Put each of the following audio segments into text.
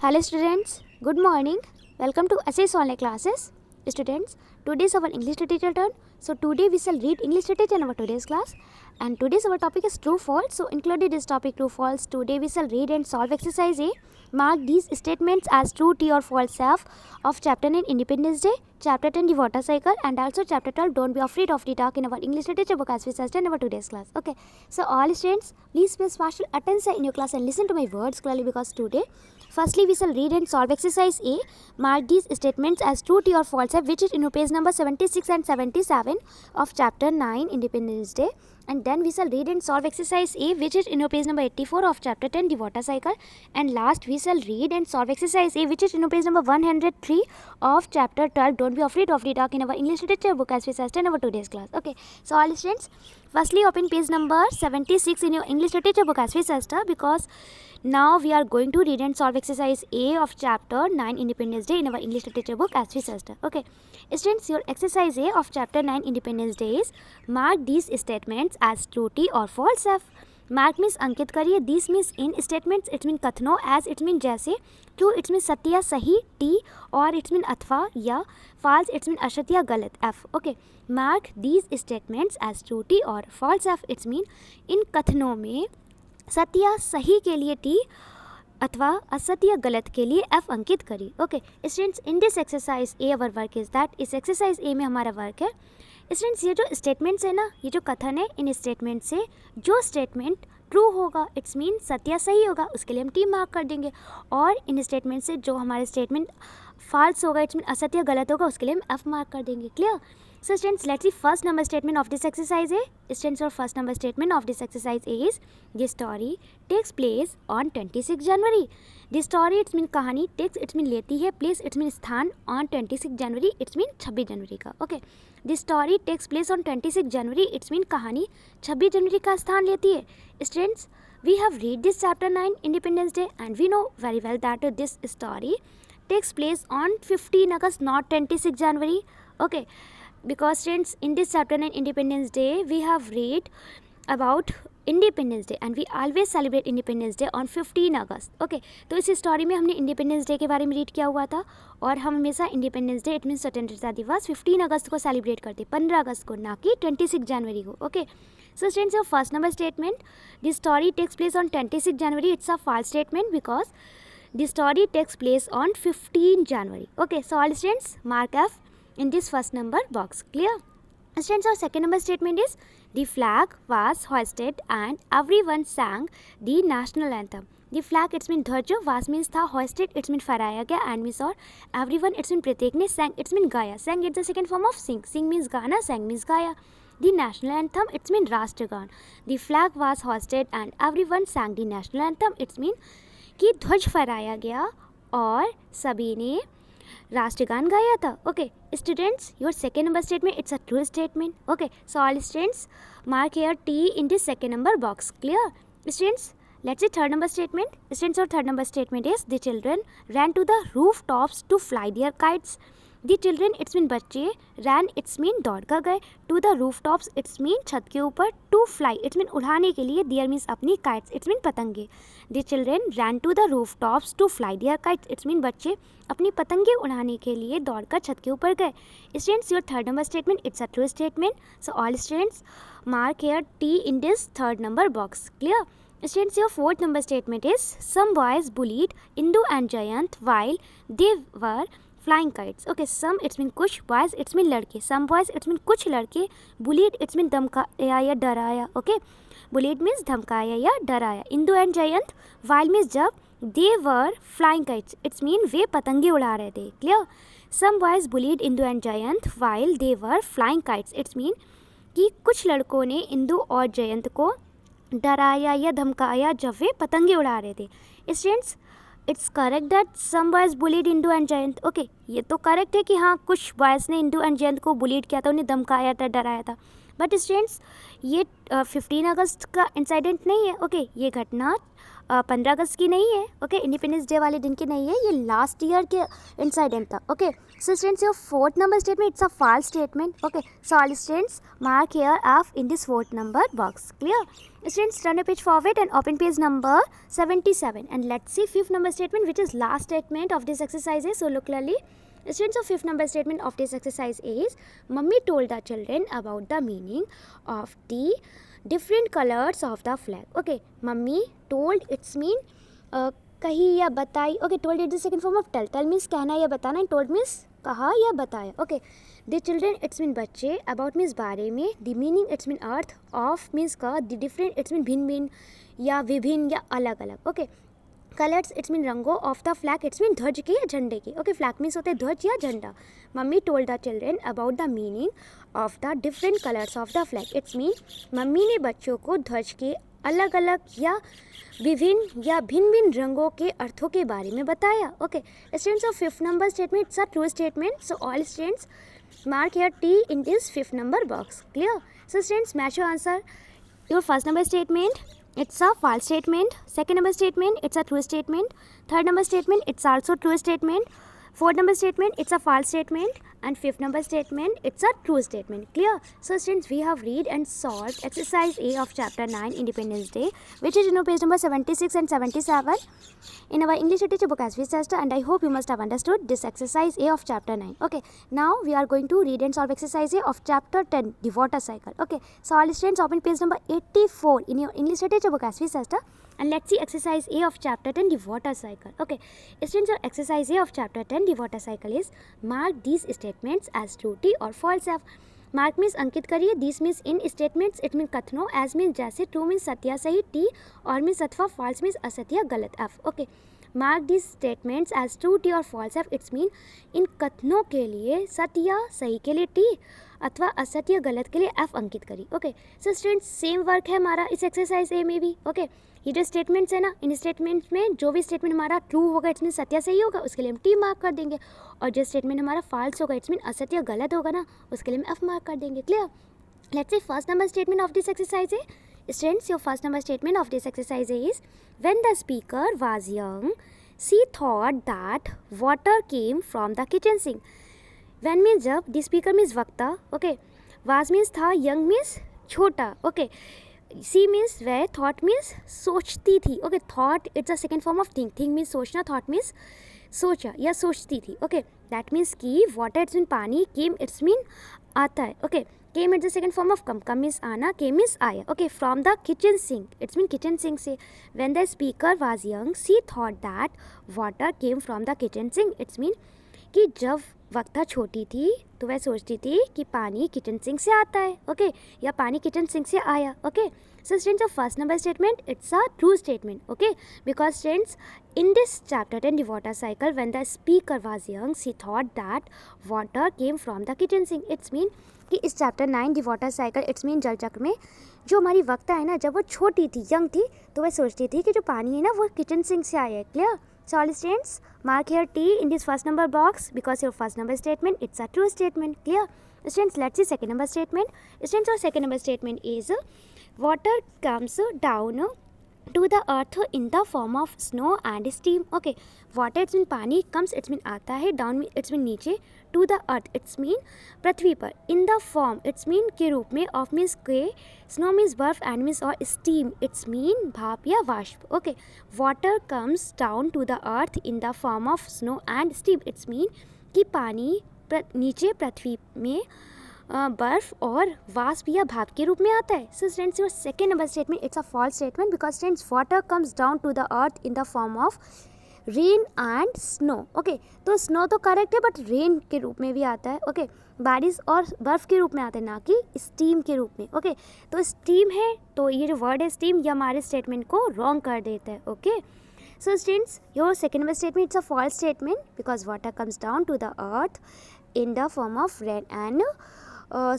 Hello students, good morning. Welcome to Assess Online Classes. Students, today is our English literature turn. So today we shall read English literature in our today's class. And today's our topic is true false. So included this topic true false. Today we shall read and solve exercise A. Mark these statements as true, T or false of chapter 9 Independence Day, chapter 10 The Water Cycle, and also chapter 12 Don't Be Afraid of the Dark in our English literature book as we discussed in our today's class. Okay. So all students, please pay special attention in your class and listen to my words clearly because today firstly, we shall read and solve exercise A. Mark these statements as true, T or false, which is in page number 76 and 77 of chapter 9 Independence Day. And then we shall read and solve exercise A, which is in page number 84 of chapter 10 The Water Cycle. And last we shall read and solve exercise A, which is in page number 103 of chapter 12 Don't Be Afraid of the Dark in our English literature book as we discussed in our today's class. Okay, so all students, firstly open page number 76 in your English literature book as we discussed because now we are going to read and solve exercise A of chapter 9 Independence Day in our English literature book as we discussed. Okay, students, your exercise A of chapter 9 Independence Day is mark these statements as true, T or false F. Mark means अंकित करिए, this means इन statements it's mean कथनों, as it's mean जैसे, true it's mean सत्य या सही, T और it's mean अथवा या, फॉल्स इट्स मीन असत्य या गलत, F. Okay, mark these statements as true, T और फॉल्स एफ. इट्स मीन इन कथनों में सत्य या सही के लिए टी अथवा असत्य या गलत के लिए एफ अंकित करिए. Okay students, in this exercise A our work is that, इस एक्सरसाइज ए में हमारा वर्क है स्टूडेंट्स, ये जो स्टेटमेंट्स है ना, ये जो कथन है, इन स्टेटमेंट से जो स्टेटमेंट ट्रू होगा इट्स मीन सत्य सही होगा उसके लिए हम टी मार्क कर देंगे, और इन स्टेटमेंट से जो हमारे स्टेटमेंट फॉल्स होगा इट्स मीन असत्य गलत होगा उसके लिए हम एफ मार्क कर देंगे. Clear? So students, let's see first number statement of this exercise A. Students, our first number statement of this exercise A is the story takes place on 26 January. The story it's mean कहानी, takes it's mean लेती है, place it's mean स्थान, on 26 January it's mean 26 जनवरी का. Okay, the story takes place on 26 January it's mean कहानी 26 जनवरी का स्थान लेती है. Students, we have read this chapter 9 Independence Day and we know very well that this story takes place on 15 August not 26 January. Okay, because students, in this chapter 9 Independence Day we have read about Independence Day and we always celebrate Independence Day on 15 August. Okay, तो इस story में हमने independence day के बारे में read किया हुआ था और हम हमेशा इंडिपेंडेंस डे इट मीन स्वतंत्रता दिवस 15 अगस्त को सेलिब्रेट करते, 15 अगस्त को, ना कि 26 जनवरी को. Okay, so students, your first number statement, this story takes place on 26 January, it's a false statement because the story takes place on 15 January. Okay, so all students mark F in this first number box. Clear? Students, our second number statement is the flag was hoisted and everyone sang the national anthem. The flag it's mean ध्वज, was means था, hoisted it's mean फहराया गया, and means और, everyone it's mean प्रत्येक ने, sang it's mean गाया, sang it's the second form of sing, sing means गाना, sang means गाया. The national anthem it's mean राष्ट्रगान. The flag was hoisted and everyone sang the national anthem it's mean कि ध्वज फहराया गया और सभी ने राष्ट्रगान गाया था. Okay students, your second number statement it's a true statement. Okay, so all students mark here T in this second number box. Clear? Students, let's see third number statement. Students, our third number statement is the children ran to the rooftops to fly their kites. The children it's mean बच्चे, ran it's mean दौड़ कर गए, to the rooftops it's mean छत के ऊपर, to fly it's mean उड़ाने के लिए, their means अपनी, kites it's mean पतंगे. The children ran to the rooftops to fly their kites it's mean बच्चे अपनी पतंगे उड़ाने के लिए दौड़ कर छत के ऊपर गए. Students, your third number statement it's a true statement. So all students mark here T in this third number box. Clear? Students, your fourth number statement is some boys bullied Indu and Jayant while they were flying kites. Okay, some it's mean कुछ, boys it's mean लड़के, some boys it's mean कुछ लड़के, bullied it's mean धमकाया या डराया. Okay, bullied means धमकाया या डराया. Indu and Jayant while means जब, they were flying kites it's mean वे पतंगे उड़ा रहे थे. Clear? Some boys bullied Indu and Jayant while they were flying kites it's mean कि कुछ लड़कों ने इंदु और जयंत को डराया या धमकाया जब वे पतंगे उड़ा रहे थे. Students, it's correct that some boys bullied Indu and Jayant. Okay, ये तो करेक्ट है कि हाँ कुछ बॉयज़ ने इंदू एंड जयंत को बुलीड किया था, उन्हें धमकाया था, डराया था. बट स्टूडेंट्स, ये 15 अगस्त का इंसिडेंट नहीं है. ओके, ये घटना 15 अगस्त की नहीं है, ओके, इंडिपेंडेंस डे वाले दिन की नहीं है, ये लास्ट ईयर के इंसिडेंट था, okay. So students your fourth number statement it's a false statement, okay. So all students mark here F in this fourth number box. Clear? Students, turn a page forward and open page number 77 and let's see fifth number statement, which is last statement of this exercise. So look clearly. Students, of fifth number statement of this exercise is mummy told the children about the meaning of the different colors of the flag. Okay, mummy told its mean कही या बताई. Okay, told is the second form of tell. Tell means कहना या बताना and told means कहा या बताया. Okay, the children it's mean बच्चे, about means बारे में, the meaning it's mean earth, of means का, the different it's mean भिन्न भिन्न या विभिन्न या अलग अलग. Okay, कलर्स इट्स मीन रंगों, of the flag it's mean ध्वज के या झंडे के. ओके, फ्लैग मीन्स होते हैं ध्वज या झंडा. Mummy told the children about the meaning of the different colours of the flag. It's mean mummy ने बच्चों को ध्वज के अलग अलग या विभिन्न या भिन्न भिन्न रंगों के अर्थों के बारे में बताया. Okay students, of fifth number statement it's a true statement. So all students mark here T in this fifth number box. Clear? So students, match your answer. Your first number statement, it's a false statement. Second number statement, it's a true statement. Third number statement, it's also true statement. Fourth number statement, it's a false statement. And fifth number statement, it's a true statement. Clear? So students, we have read and solved exercise A of chapter 9 Independence Day, which is page number 76 and 77 in our English literature book as we said, and I hope you must have understood this exercise A of chapter 9. Okay, now we are going to read and solve exercise A of chapter 10, the water cycle. Okay, so all students open page number 84 in your English literature book as we said, and let's see exercise A of chapter 10, the water cycle. Okay, students, your exercise A of chapter 10, the water cycle is mark these statements as true T or false F. Mark means अंकित करिए, this means इन statements, it mean कथनों, as means जैसे, true means सत्य या सही, T और means अथवा, फॉल्स मीन्स असत्य या गलत, F. Okay, mark this statements as true T और फॉल्स एफ. इट्स मीन इन कथनों के लिए सत्य या सही के लिए टी अथवा असत्य गलत के लिए एफ अंकित करिए. Okay, so students, same work है हमारा इस एक्सरसाइज ए में भी. ओके, ये जो स्टेटमेंट्स है ना, इन स्टेटमेंट्स में जो भी स्टेटमेंट हमारा ट्रू होगा इट्स मीन सत्य सही होगा, उसके लिए हम टी मार्क कर देंगे, और जो स्टेटमेंट हमारा फॉल्स होगा इट्स मीन असत्य गलत होगा ना, उसके लिए हम एफ मार्क कर देंगे. Clear? Let's say first number statement of this exercise है. Students, your first number statement of this exercise is when the speaker was young she thought that water came from the kitchen sink. When means जब, the speaker means वक्ता, okay, was means था, young means छोटा, okay, she means वह, thought means सोचती थी. Okay, thought it's a second form of think. Think means सोचना, thought means सोचा या सोचती थी. ओके, दैट मीन्स की वाटर इट्स मीन पानी, केम इट्स मीन आता है. Okay, came it's the second form of come means आना, केम मीन्स आया. Okay, from the kitchen sink it's mean kitchen sink से. When the speaker was young she thought that water came from the kitchen sink. It's mean कि जब वक्ता छोटी थी तो वह सोचती थी कि पानी किचन सिंक से आता है. ओके, या पानी किचन सिंक से आया. Okay, so students, of first number statement it's a true statement. Okay, because students, in this chapter 10 the water cycle, when the speaker was young she thought that water came from the kitchen sink. It's mean कि इस chapter 9 the water cycle it's mean जल चक्र में जो हमारी वक्ता है ना, जब वो छोटी थी, यंग थी, तो वह सोचती थी कि जो पानी है ना वो किचन सिंक से आया है. Clear? So all students, mark here T in this first number box because your first number statement it's a true statement. Clear? Students, let's see second number statement. Students, our second number statement is water comes down to the earth in the form of snow and steam. Okay, water it's mean पानी, comes it's mean आता है, down it's mean नीचे, to the earth it's mean पृथ्वी पर, in the form it's mean के रूप में, of means के, snow means बर्फ, and means और steam it's mean भाप या वाष्प. Okay, water comes down to the earth in the form of snow and steam. It's mean कि पानी नीचे पृथ्वी में बर्फ और वाष्प या भाप के रूप में आता है. So students, your second number statement it's a false statement because students water comes down to the earth in the form of rain and snow. Okay, तो स्नो तो करेक्ट है बट रेन के रूप में भी आता है. ओके, बारिश और बर्फ़ के रूप में आता है, ना कि स्टीम के रूप में. ओके, तो स्टीम है तो ये जो वर्ड है स्टीम ये हमारे स्टेटमेंट को रॉन्ग कर देता है. Okay, so students, your second number statement it's a false statement because water comes down to the earth in the form of rain and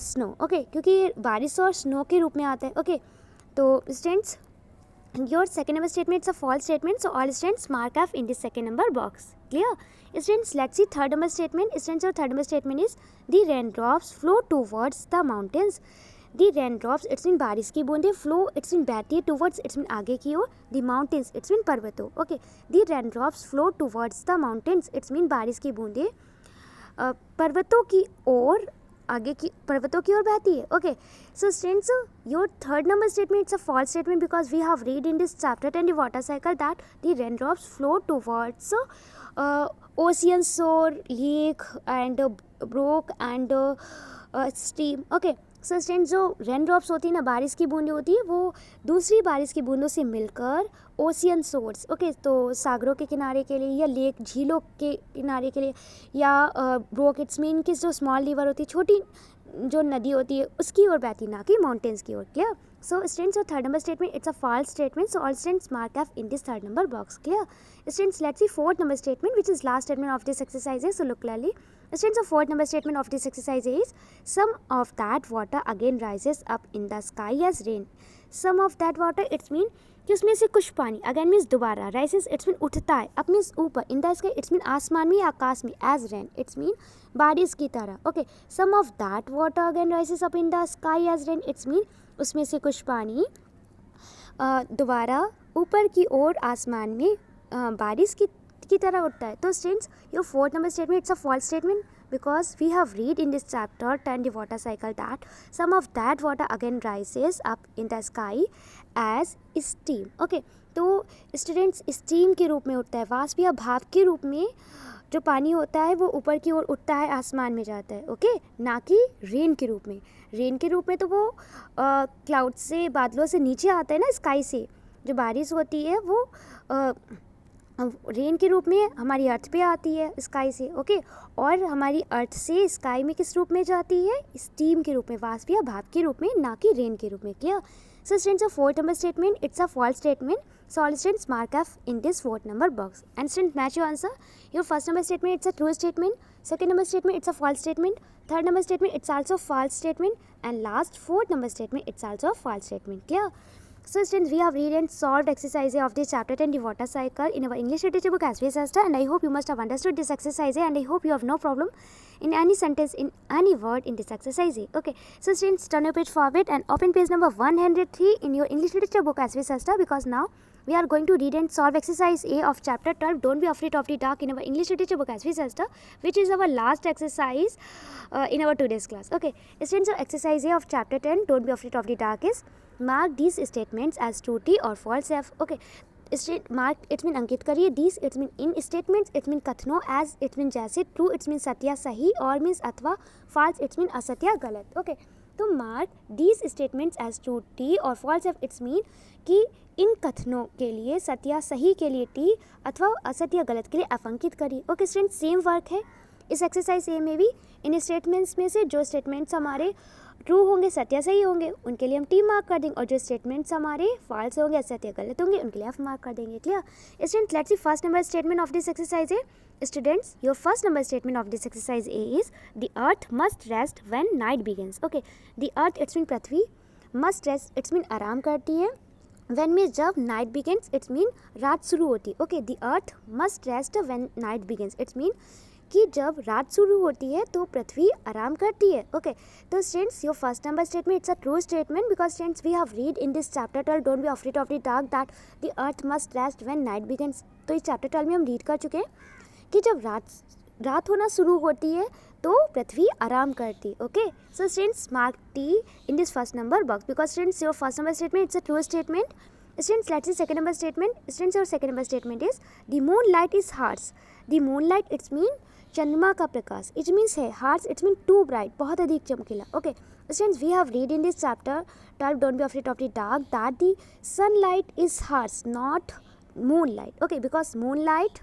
snow. Okay, क्योंकि ये बारिश और स्नो के रूप में आता है. ओके, तो students, your second number statement it's a false statement, so all students mark F in this second number box. Clear? Students, let's see third number statement. Students, your third number statement is the raindrops flow towards the mountains. The rain drops it's mean बारिश की बूंदे, flow it's mean बहती है, towards its mean आगे की ओर, दी mountains it's mean पर्वतों. Okay, the rain drops flow towards the mountains it's mean बारिश की बूंदे पर्वतों की ओर, आगे की पर्वतों की ओर बहती है. Okay, so students your third number statement it's a false statement because we have read in this chapter 10 the water cycle that the rain drops flow towards ocean, shore, lake and brook and stream. Okay, so students जो rain drops होती है ना, बारिश की बूंदें होती है, वो दूसरी बारिश की बूंदों से मिलकर ओशियन सोर्स, ओके, तो सागरों के किनारे के लिए या लेक झीलों के किनारे के लिए या ब्रोक इट्स मीन कि जो स्मॉल रिवर होती है, छोटी जो नदी होती है उसकी ओर बहती, ना कि माउंटेन्स की ओर. Clear? So students, your third number statement it's a false statement, so all students mark F in this third number box. Clear? Students, let's see fourth number statement, which is last statement of this exercise. So look clearly. Students, the fourth number statement of this exercise is some of that water again rises up in the sky as rain. Some of that water it's mean कि उसमें से कुछ पानी, again means दोबारा, राइसेस it's mean उठता है, up means ऊपर, इन the sky it's mean आसमान में, आकाश में, एज रेन इट्स मीन बारिश की तरह. Okay, some of that water again rises up in the sky as rain it's mean उसमें से कुछ पानी दोबारा ऊपर की ओर आसमान में बारिश की तरह उठता है. तो students your fourth number statement it's a false statement because we have read in this chapter 10 the water cycle that some of that water again rises up in the sky as steam. okay, तो students steam के रूप में उठता है, वाष्प या भाप के रूप में जो पानी होता है वो ऊपर की ओर उठता है, आसमान में जाता है. ओके, ना कि रेन के रूप में. रेन के रूप में तो वो क्लाउड से, बादलों से नीचे आता है ना, स्काई से जो बारिश होती है वो रेन के रूप में हमारी अर्थ पे आती है स्काई से. ओके, और हमारी अर्थ से स्काई में किस रूप में जाती है? स्टीम के रूप में, वाष्प या भाप के रूप में, ना कि रेन के रूप में. Clear? So students, fourth number statement it's a false statement, so all students mark F in this fourth number box. And students, match your answer. Your first number statement it's a true statement, second number statement it's a false statement, third number statement it's also false statement, and last fourth number statement it's also a false statement. Clear? So students, we have read and solved exercise of this chapter 10 the water cycle in our English literature book as well as and I hope you must have understood this exercise and I hope you have no problem in any sentence, in any word in this exercise. Okay, so students, turn your page forward and open page number 103 in your English literature book as well as because now we are going to read and solve exercise A of chapter 12 don't be afraid of the dark in our English literature book as well as which is our last exercise in our today's class. Okay, students, so exercise A of chapter 10 don't be afraid of the dark is mark these statements as true T or false F. Okay, mark it's mean अंकित करिए, this it's mean इन statements it's mean कथनों, as it's mean जैसे, true it's mean सत्य सही, और means अथवा, false it's mean असत्य गलत. ओके, तो mark these statements as true T और फॉल्स एफ इट्स मीन कि इन कथनों के लिए सत्य सही के लिए टी अथवा असत्य गलत के लिए एफ अंकित करिए. ओके स्टूडेंट, सेम वर्क है इस एक्सरसाइज ए में भी. इन स्टेटमेंट्स में से जो स्टेटमेंट्स हमारे ट्रू होंगे, सत्य सही होंगे, उनके लिए हम टी मार्क कर देंगे, और जो स्टेटमेंट्स हमारे फॉल्स होंगे, असत्य गलत होंगे, उनके लिए एफ मार्क कर देंगे. Clear students? Let's see first number statement of this exercise A. Students, your first number statement of this exercise A is the earth must rest when night begins. Okay, the earth it's mean Prithvi, must rest it's mean आराम करती है, when में जब, night begins it's mean रात शुरू होती है. Okay, the earth must rest when night begins it's mean कि जब रात शुरू होती है तो पृथ्वी आराम करती है. ओके, तो students, your first number statement it's a true statement because students we have read in this chapter 12 don't be afraid of the dark that the earth must rest when night begins. तो इस chapter 12 में हम read कर चुके हैं कि जब रात होना शुरू होती है तो पृथ्वी आराम करती. Okay, so students, mark T in this first number box because students your first number statement it's a true statement. Students, let's see second number statement. Students, your second number statement is the moonlight is harsh. The moonlight it's mean चंद्रमा का प्रकाश, it means है, harsh it's mean too bright, बहुत अधिक चमकीला. Okay students, we have read in this chapter 12 don't be afraid of the dark that the sunlight is harsh not moonlight. Okay, because moonlight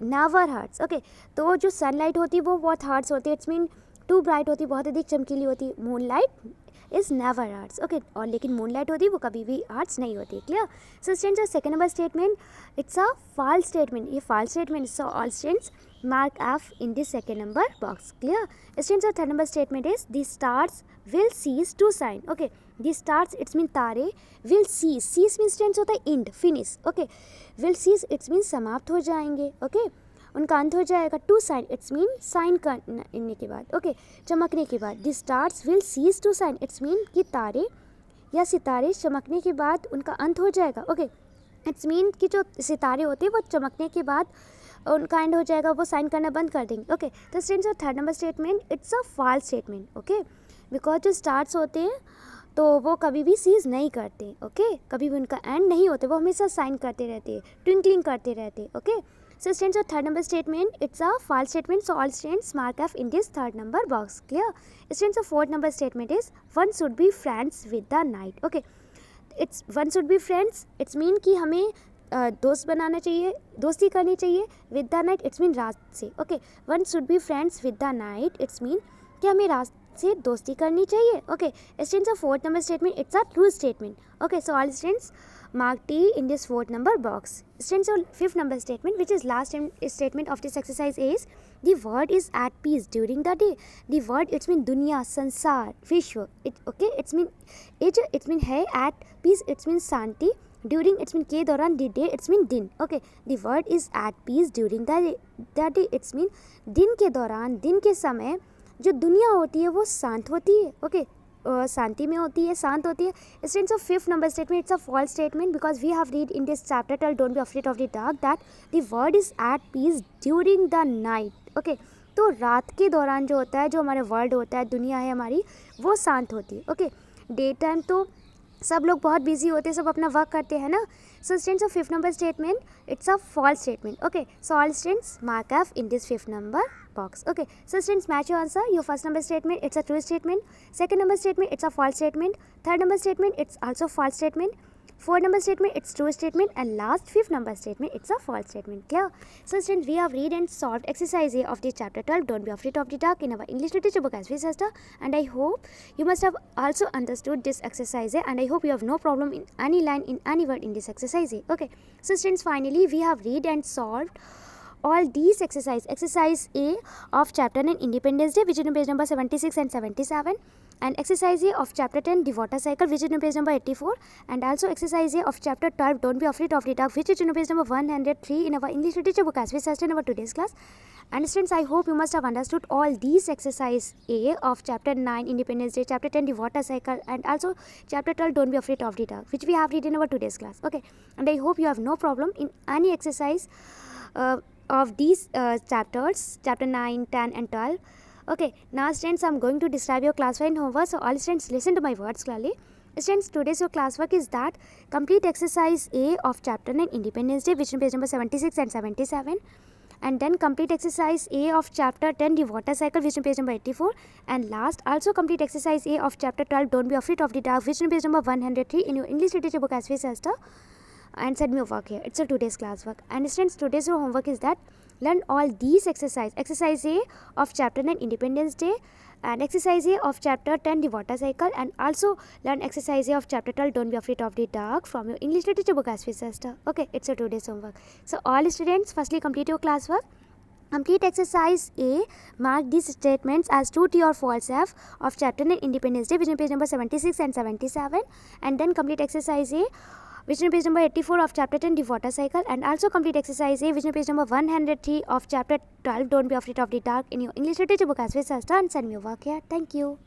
never hurts. Okay, तो जो sunlight होती है वो बहुत hearts होती है, इट्स मीन टू ब्राइट होती है, बहुत अधिक चमकीली होती है. Moonlight is never arts. Okay, और लेकिन मूनलाइट होती है वो कभी भी आर्ट्स नहीं होती. Clear? So students, second number statement it's a false statement. ये false statement, so all students mark F in this second number box. Clear? Students, our third number statement is the stars will cease to shine. Okay, the stars it's mean तारे, will cease, cease means students होता है end, finish. Okay, will cease it's mean समाप्त हो जाएंगे. Okay, उनका अंत हो जाएगा. To shine it's mean shine करने के बाद. ओके, चमकने के बाद. The stars will cease to shine it's mean कि तारे या सितारे चमकने के बाद उनका अंत हो जाएगा. ओके, इट्स मीन कि जो सितारे होते हैं वो चमकने के बाद उनका एंड हो जाएगा, वो साइन करना बंद कर देंगे. ओके, तो स्टूडेंट्स और third number statement it's a false statement. Okay, because जो स्टार्स होते हैं तो वो कभी भी सीज नहीं करते. ओके, कभी भी उनका एंड नहीं होते, वो हमेशा साइन करते रहते हैं, ट्विंकलिंग करते रहते हैं. Okay, so students of third number statement it's a false statement, so all students mark F in this third number box. Clear? Students of fourth number statement is one should be friends with the night. Okay, it's one should be friends, it's mean कि हमें दोस्त बनाना चाहिए, दोस्ती करनी चाहिए. With the night it's mean रात से. Okay, one should be friends with the night it's mean कि हमें रात से दोस्ती करनी चाहिए. Okay, students of fourth number statement it's a true statement. Okay, so all students mark T in this fourth number box. Students, so fifth number statement, which is last statement of this exercise, is the world is at peace during the day. The word it's mean दुनिया, संसार, विश्व. Okay, it's mean है. At peace it's mean Shanti. During it's mean के दौरान. The day it's mean दिन. Okay, the world is at peace during the day it's mean दिन के दौरान, दिन के समय जो दुनिया होती है वो शांत होती है. ओके, शांति में होती है, शांत होती है. Students of fifth number statement it's a false statement because we have read in this chapter till don't be afraid of the dark that the world is at peace during the night. Okay, तो रात के दौरान जो होता है, जो हमारे world होता है, दुनिया है हमारी, वो शांत होती है. ओके, डे टाइम तो सब लोग बहुत बिजी होते हैं, सब अपना वर्क करते हैं ना. So students of fifth number statement it's a false statement. Okay, so all students mark F in this fifth number box. Okay, so students match your answer. Your first number statement it's a true statement, second number statement it's a false statement, third number statement it's also false statement, fourth number statement it's true statement, and last fifth number statement it's a false statement. Clear? So students, we have read and solved exercise A of the chapter 12 don't be afraid of the dark in our English literature book as we sister, and I hope you must have also understood this exercise A, and I hope you have no problem in any line in any word in this exercise A. Okay, so students, finally we have read and solved all these exercise A of chapter 9 Independence Day, which is on page number 76 and 77, and exercise A of chapter 10 The Water Cycle, which is on page number 84, and also exercise A of chapter 12 Don't Be Afraid of the Dark, which is on page number 103 in our English literature book as we searched in our today's class. And students, I hope you must have understood all these exercise A of chapter 9 Independence Day, chapter 10 The Water Cycle, and also chapter 12 Don't Be Afraid of the Dark, which we have read in our today's class. Okay, and I hope you have no problem in any exercise of these chapters, chapter 9, 10 and 12. Okay, now students, I am going to describe your class 5 homework, so all students listen to my words clearly. Students, today's your classwork is that complete exercise A of chapter 9 Independence Day, which is on page number 76 and 77, and then complete exercise A of chapter 10 The Water Cycle, which is on page number 84, and last also complete exercise A of chapter 12 Don't Be Afraid of the Dark, which is on page number 103 in your English literature book as we sister, and send me your work here. It's a today's classwork. And students, today's your homework is that learn all these exercise A of chapter 9 Independence Day, and exercise A of chapter 10 The Water Cycle, and also learn exercise A of chapter 12 Don't Be Afraid of the Dark from your English literature book as we sister. Okay, it's a today's homework. So all students, firstly complete your classwork. Complete exercise A, mark these statements as true T or false F of chapter 9 Independence Day, which is on page number 76 and 77, and then complete exercise A, which is on page number 84 of chapter 10 The Water Cycle, and also complete exercise A, which is on page number 103 of chapter 12 Don't Be Afraid of the Dark in your English literature book as well as, and send me your work here. Thank you.